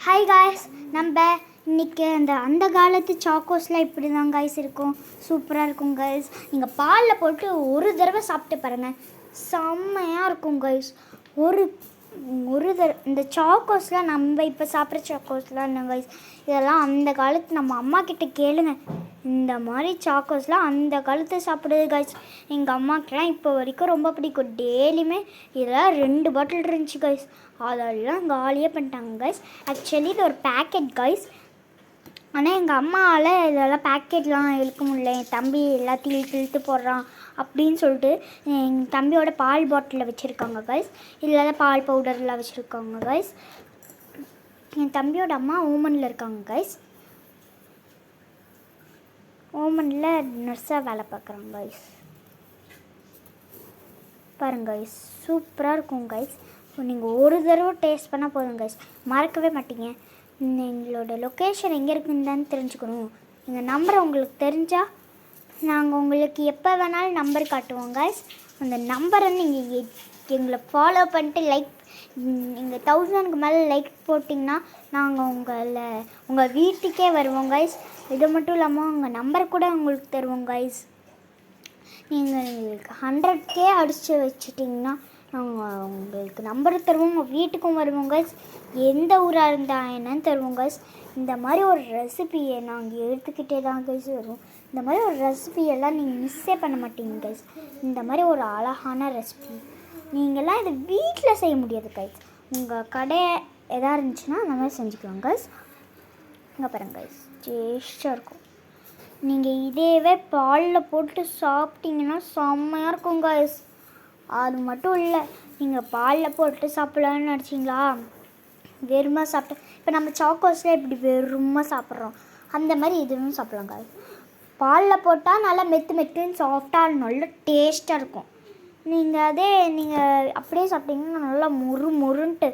Hi guys, நம்ம இன்றைக்கி அந்த காலத்து சாக்கோஸ்லாம் இப்படி தான் காய்ஸ் இருக்கும். சூப்பராக இருக்கும் காய்ஸ். நீங்கள் பாலில் போட்டு ஒரு தடவை சாப்பிட்டு பாருங்கள், செம்மையாக இருக்கும் காய்ஸ். ஒரு இந்த சாக்கோஸ்லாம் நம்ம இப்போ சாப்பிட்ற சாக்கோஸ்லாம் என்ன காய்ஸ், இதெல்லாம் அந்த காலத்து நம்ம அம்மா கிட்ட கேளுங்க. இந்த மாதிரி சாக்கோஸ்லாம் அந்த காலத்து சாப்பிடுது காய்ஸ். எங்கள் அம்மாக்கெலாம் இப்போ வரைக்கும் ரொம்ப பிடிக்கும். டெய்லியுமே இதெல்லாம் 2 பாட்டில் இருந்துச்சு காய்ஸ். அதெல்லாம் காலியாக பண்ணிட்டாங்க காய்ஸ். ஆக்சுவலி இது ஒரு பேக்கெட் காய்ஸ். ஆனால் எங்கள் அம்மாவால் இதெல்லாம் பேக்கெட்லாம் இழுக்க முடியல, என் தம்பி எல்லாத்தையும் இழுத்து போடுறான் அப்படின்னு சொல்லிட்டு எங்கள் தம்பியோட பால் பாட்டிலில் வச்சுருக்காங்க காய்ஸ். இதில் பால் பவுடர்லாம் வச்சுருக்காங்க காய்ஸ். என் தம்பியோட அம்மா ஓமனில் இருக்காங்க காய்ஸ். ஓமனில் நர்ஸாக வேலை பார்க்குறாங்க காய்ஸ். பாருங்க காய்ஸ், சூப்பராக இருக்கும் காய்ஸ். நீங்கள் ஒரு தடவை டேஸ்ட் பண்ணால் போதும் காய்ஸ், மறக்கவே மாட்டீங்க. எங்களோட லொக்கேஷன் எங்கே இருக்குன்னு தெரிஞ்சுக்கணும். எங்கள் நம்பர் உங்களுக்கு தெரிஞ்சால் நாங்கள் உங்களுக்கு எப்போ வேணாலும் நம்பர் காட்டுவோம் காய்ஸ். அந்த நம்பரை நீங்கள் எங்களை ஃபாலோ பண்ணிட்டு நீங்கள் 1000க்கு மேலே லைக் போட்டிங்கன்னா நாங்கள் உங்கள் வீட்டுக்கே வருவோம் காய்ஸ். இது மட்டும் இல்லாமல் உங்கள் நம்பர் கூட உங்களுக்கு தருவோம் காய்ஸ். நீங்கள் எங்களுக்கு 100K அடித்து வச்சுட்டிங்கன்னா நாங்கள் உங்களுக்கு நம்பர் தருவோம், உங்கள் வீட்டுக்கும் வருவோம் காய்ஸ். எந்த ஊராக இருந்தால் என்னன்னு தருவோம் காய்ஸ். இந்த மாதிரி ஒரு ரெசிபியை நாங்கள் எடுத்துக்கிட்டே தான் காய்ஸ் வருவோம். இந்த மாதிரி ஒரு ரெசிபியெல்லாம் நீங்கள் மிஸ்ஸே பண்ண மாட்டீங்க காய்ஸ். இந்த மாதிரி ஒரு அழகான ரெசிபி நீங்கள்லாம் இதை வீட்டில் செய்ய முடியாது காய்ஸ். உங்கள் கடை எதாக இருந்துச்சுன்னா அந்த மாதிரி செஞ்சுக்கலாம் காய்ஸ். இங்கே பாருங்க காய்ஸ், டேஸ்ட்டாக இருக்கும். நீங்கள் இதேவே பாலில் போட்டு சாப்பிட்டீங்கன்னா செம்மையாக இருக்கும் காய்ஸ். அது மட்டும் இல்லை, நீங்கள் பாலில் போட்டு சாப்பிட்லான்னு நினச்சிங்களா, வெறுமா சாப்பிட்டு இப்போ நம்ம சாக்கோஸில் இப்படி வெறுமா சாப்பிட்றோம், அந்த மாதிரி இதுவும் சாப்பிட்லாம் காய்ஸ். பாலில் போட்டால் நல்லா மெத்துன்னு சாஃப்டாக நல்லா டேஸ்ட்டாக இருக்கும். நீங்கள் அப்படியே சாப்பிட்டீங்கன்னா நல்லா முறுன்ட்டு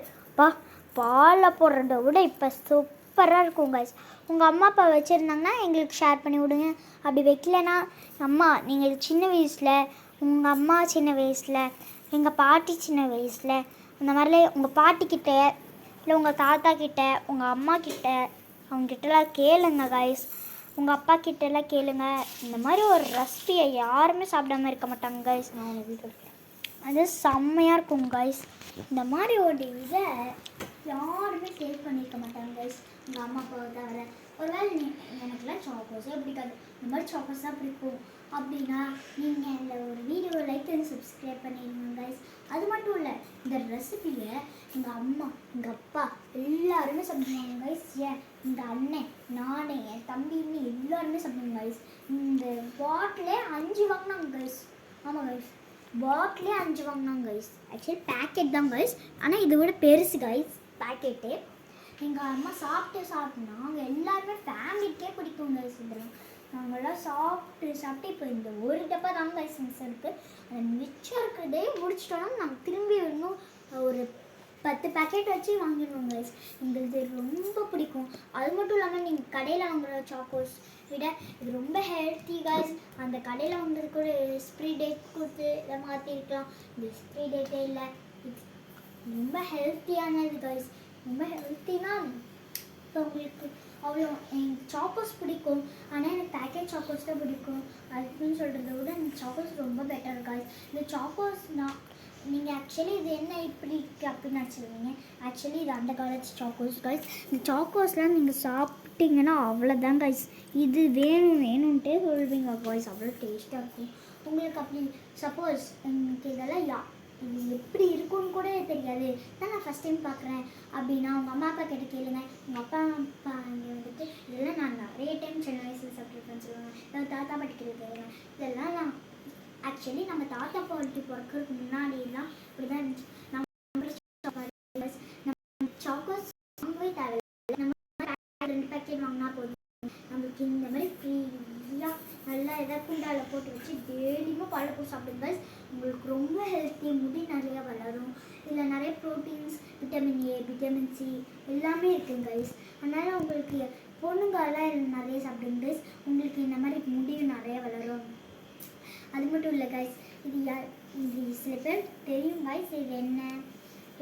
பாலில் போடுறத விட இப்போ சூப்பராக இருக்கும் காய்ஸ். உங்கள் அம்மா அப்பா வச்சுருந்தாங்கன்னா எங்களுக்கு ஷேர் பண்ணி விடுங்க. அப்படி வைக்கலன்னா அம்மா நீங்கள் சின்ன வயசில், உங்கள் அம்மா சின்ன வயசில், எங்கள் பாட்டி சின்ன வயசில் அந்த மாதிரிலாம் உங்கள் பாட்டிக்கிட்ட இல்லை உங்கள் தாத்தா கிட்ட, உங்கள் அம்மா கிட்ட, அவங்ககிட்டலாம் கேளுங்க காய்ஸ். உங்கள் அப்பா கிட்டலாம் கேளுங்க. இந்த மாதிரி ஒரு ரெசிபியை யாருமே சாப்பிடாமல் இருக்க மாட்டாங்க காய்ஸ். நான் உங்கள் வீட்டில் அது செம்மையாக இருக்கும் காய்ஸ். இந்த மாதிரி ஒரு இதை யாருமே டேஸ்ட் பண்ணியிருக்க மாட்டாங்க காய்ஸ், உங்கள் அம்மா அப்பாவை தவிர. ஒருவேளை எனக்குலாம் சாக்கோஸே பிடிக்காது, இந்த மாதிரி சாக்கோஸ் தான் பிடிக்கும் அப்படின்னா நீங்கள் இந்த ஒரு வீடியோ லைக் பண்ணி சப்ஸ்கிரைப் பண்ணிடுங்க காய்ஸ். அது மட்டும் இல்லை, இந்த ரெசிபியை எங்கள் அம்மா, எங்கள் அப்பா எல்லாருமே சாப்பிடுவாங்க காய்ஸ். எங்கள் அண்ணன், நான், என் தம்பின்னு எல்லாருமே சாப்பிடுவாங்க காய்ஸ். இந்த பாட்டிலே 5 வாங்கினாங்க காய்ஸ். ஆமாம் காய்ஸ், பாட்டிலே 5 வாங்கினாங்க காய்ஸ். ஆக்சுவலி பேக்கெட் தான் காய்ஸ், ஆனால் இதை விட பெருசு காய்ஸ் பேக்கெட்டு. எங்கள் அம்மா சாப்பிட்டு நாங்கள் எல்லாருமே ஃபேமிலிக்கே பிடிக்கும் காய்ஸ். இதெல்லாம் நாங்கள்லாம் சாப்பிட்டு இப்போ இந்த ஒரு டப்பா தான் காய்ஸ் மிஸ் இருக்குது. அந்த மிச்சம் இருக்கிறதே முடிச்சிட்டோன்னா நாங்கள் திரும்பி இன்னும் ஒரு 10 பேக்கெட் வச்சு வாங்கிடுவோம் காய்ஸ். எங்களுக்கு ரொம்ப பிடிக்கும். அது மட்டும் இல்லாமல் நீங்கள் கடையில் வாங்குகிற சாக்கோஸ் விட இது ரொம்ப ஹெல்த்தி காய்ஸ். அந்த கடையில் வாங்குறதுக்கு ஒரு எக்ஸ்பிரி டேட் கொடுத்து இதை மாற்றிருக்கலாம். இந்த எக்ஸ்பிரி டேட்டே இல்லை. இது ரொம்ப ஹெல்த்தியானது காய்ஸ். ரொம்ப ஹெல்த்தினா இப்போ உங்களுக்கு அவ்வளோ எனக்கு சாக்கோஸ் பிடிக்கும், ஆனால் எனக்கு பேக்கெட் சாக்கோஸ் தான் பிடிக்கும். அதுக்குன்னு சொல்கிறத விட எனக்கு சாக்கோஸ் ரொம்ப பெட்டர் காய்ஸ். இந்த சாக்கோஸ் நீங்கள் ஆக்சுவலி இது என்ன இப்படி இருக்குது அப்படின்னு நினச்சிருவீங்க. ஆக்சுவலி இது அந்த காலத்து சாக்கோஸ் காய்ஸ். இந்த சாக்கோஸ்லாம் நீங்கள் சாப்பிட்டீங்கன்னா அவ்வளோதான் காய்ஸ். இது வேணும்ன்ட்டே சொல்வீங்க காய்ஸ், அவ்வளோ டேஸ்ட்டாக இருக்கும் உங்களுக்கு. அப்படி சப்போஸ் எனக்கு இதெல்லாம் இது எப்படி இருக்குன்னு கூட தெரியாது, நான் ஃபஸ்ட் டைம் பார்க்குறேன் அப்படின்னா உங்கள் அம்மா அப்பா கிட்ட கேளுங்க. உங்கள் அப்பா இங்கே வந்துட்டு இதெல்லாம் நான் நிறைய டைம் சின்ன வயசில் சாப்பிட்ருப்பேன்னு சொல்லுவாங்க. இல்லை தாத்தா பாட்டி கிட்ட கேளுங்க. இதெல்லாம் நான் ஆக்சுவலி நம்ம தாத்தா பாட்டி பிறக்கிறதுக்கு முன்னாடிலாம் இப்படி தான் இருந்துச்சு. நம்ம சாக்கோஸ் வாங்கவே தேவையில்லை, நம்ம 2 பேக்கெட் வாங்கினா போதும். நம்மளுக்கு இந்த மாதிரி ஃப்ரீயாக நல்லா எதாவது குண்டாவில் போட்டு வச்சு டெய்லியும் பால் போட்டு சாப்பிடுங்க. உங்களுக்கு ரொம்ப ஹெல்த்தி, முடி நிறையா வளரும். இதில் நிறைய proteins, vitamin A, vitamin C எல்லாமே இருக்குங்க கைஸ். அதனால் உங்களுக்கு பொண்ணுங்கெல்லாம் இதில் நிறைய சாப்பிடுங்க கைஸ். உங்களுக்கு இந்த மாதிரி முடியும் நிறைய வளரும். அது மட்டும் இல்லை கைஸ், இது சில பேர் தெரியும் கைஸ் இது என்ன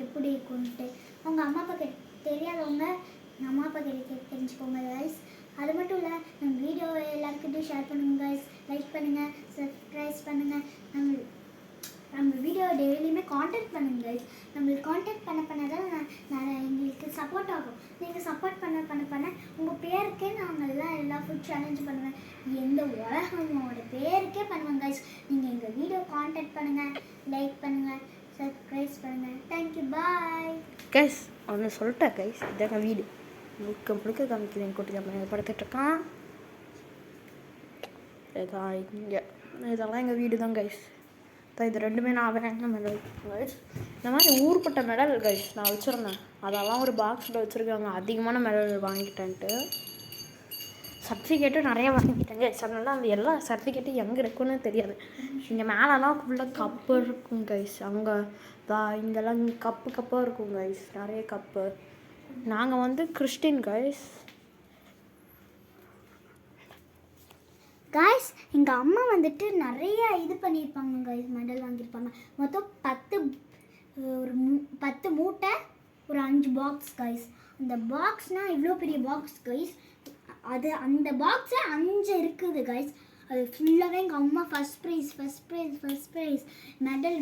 எப்படி இருக்குன்ட்டு. அவங்க அம்மா அப்பா தெரியாதவங்க அம்மா அப்பா கிட்ட தெரிஞ்சுக்கோங்க கைஸ். அது மட்டும் இல்லை, நம்ம வீடியோ எல்லாருக்கிட்டையும் ஷேர் பண்ணுங்க கைஸ், லைக் பண்ணுங்கள், சப்ஸ்கிரைப் பண்ணுங்கள். நம்ம வீடியோ டெய்லியுமே காண்டாக்ட் பண்ணுங்க கைஸ். நம்மளுக்கு காண்டாக்ட் பண்ண தான் நான் எங்களுக்கு சப்போர்ட் ஆகும். நீங்கள் சப்போர்ட் பண்ண உங்கள் பேருக்கே நாங்கள் எல்லா ஃபுட் சேலஞ்ச் பண்ணுவேன். எந்த உலகமோட பேருக்கே பண்ணுவேன் கைஸ். நீங்கள் எங்கள் வீடியோ காண்டாக்ட் பண்ணுங்கள், லைக் பண்ணுங்கள், சப்ஸ்கிரைப் பண்ணுங்கள். Thank you, bye guys. அவனை சொல்லிட்டேன் கைஸ், இதாங்க வீடு முழுக்க காமிக்கிறேன். குட்டி நம்ம படுத்துட்ருக்கான். இதெல்லாம் எங்கள் வீடு தான் கைஸ். இது ரெண்டுமே நான் வாங்கின மெடல் கைஸ். இந்த மாதிரி ஊர்பட்ட மெடல் கைஸ் நான் வச்சுருந்தேன். அதெல்லாம் ஒரு பாக்ஸில் வச்சுருக்காங்க. அதிகமான மெடல் வாங்கிட்டேன்ட்டு சர்டிஃபிகேட்டும் நிறையா வாங்கிட்டேன் கைஸ். அதனால அந்த எல்லா சர்டிஃபிகேட்டும் எங்கே இருக்குன்னு தெரியாது. இங்கே மேலெலாம் ஃபுல்லாக கப்பு இருக்கும் கைஸ். அங்கே இங்கெல்லாம் கப்பாக இருக்கும் கைஸ், நிறைய கப்பு. நாங்கள் வந்து கிறிஸ்டின் கைஸ். காய்ஸ், எங்கள் அம்மா வந்துட்டு நிறைய இது பண்ணியிருப்பாங்க கைஸ், மெடல் வாங்கியிருப்பாங்க. மொத்தம் 10 மூட்டை, ஒரு 5 பாக்ஸ் கைஸ். அந்த பாக்ஸ்னால் இவ்வளோ பெரிய பாக்ஸ் கைஸ். அந்த பாக்ஸில் 5 இருக்குது கைஸ். அது ஃபுல்லாகவே எங்கள் அம்மா ஃபஸ்ட் ப்ரைஸ் மெடல்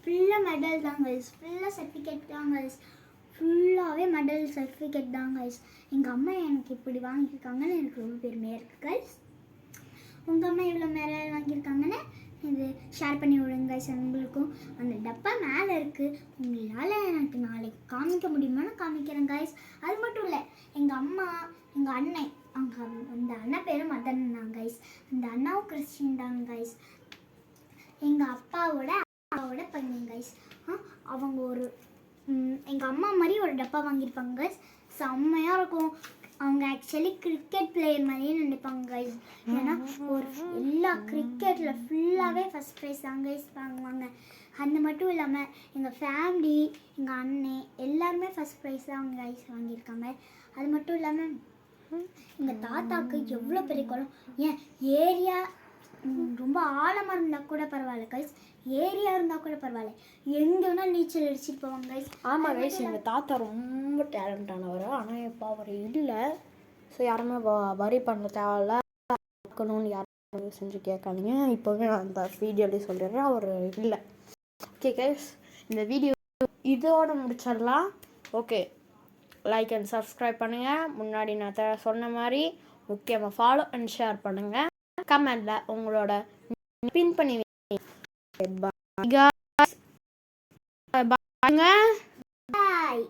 ஃபுல்லாக மெடல் தான் கைஸ். ஃபுல்லாக சர்டிஃபிகேட் தான் கைஸ். ஃபுல்லாகவே மெடல் சர்டிஃபிகேட் தான் கைஸ். எங்கள் அம்மா எனக்கு இப்படி வாங்கியிருக்காங்கன்னு எனக்கு ரொம்ப பெருமையாக இருக்குது கைஸ். உங்கள் அம்மா இவ்வளோ மெடல் வாங்கியிருக்காங்கன்னு இது ஷேர் பண்ணி விடுங்க கைஸ். உங்களுக்கும் அந்த டப்பா மேலே இருக்குது. உங்களால் எனக்கு நாளைக்கு காமிக்க முடியுமான்னு காமிக்கிறேன் கைஸ். அது மட்டும் இல்லை, எங்கள் அம்மா, எங்கள் அண்ணன், அந்த அண்ணன் பேரும் மதன் தான் கைஸ். அந்த அண்ணாவும் கிறிஸ்டின் தான் கைஸ். எங்கள் அப்பாவோட பையன் கைஸ். அவங்க ஒரு எங்கள் அம்மா மாதிரி ஒரு டப்பா வாங்கியிருப்பாங்க கைஸ். செம்மையாக இருக்கும். அவங்க ஆக்சுவலி கிரிக்கெட் பிளேயர் மாதிரியே நினைப்பாங்க கைஸ். ஏன்னா எல்லா கிரிக்கெட்டில் ஃபுல்லாகவே ஃபஸ்ட் ப்ரைஸ் தான் கைஸ் வாங்குவாங்க. அது மட்டும் இல்லாமல் எங்கள் ஃபேமிலி, எங்கள் அண்ணன் எல்லாருமே ஃபஸ்ட் ப்ரைஸ் தான் அவங்க கைஸ் வாங்கியிருக்காங்க. அது மட்டும் இல்லாமல் எங்கள் தாத்தாவுக்கு எவ்வளோ பெரிய குளம், ஏன் ஏரியா ரொம்ப ஆழமாக இருந்தால் கூட பரவாயில்ல கைஸ், ஏரியா இருந்தால் கூட பரவாயில்ல, எங்கே வேணால் நீச்சல் அடிச்சுட்டு போவாங்க கைஸ். ஆமாம் கைஸ், எங்கள் தாத்தா ரொம்ப டேலண்டானவர். ஆனால் இப்போ அவர் இல்லை. ஸோ யாருமே வரி பண்ண தேவையில்ல, பார்க்கணுன்னு யாரும் செஞ்சு கேட்காதீங்க. இப்போவே நான் அந்த வீடியோலேயே சொல்லிடுறேன், அவர் இல்லை. ஓகே கைஸ், இந்த வீடியோ இதோடு முடிச்சிடலாம். ஓகே, லைக் அண்ட் சப்ஸ்கிரைப் பண்ணுங்கள். முன்னாடி நான் சொன்ன மாதிரி முக்கியமாக ஃபாலோ அண்ட் ஷேர் பண்ணுங்கள். கமெண்டில் உங்களோட பின் பண்ணி வைங்க. Bye.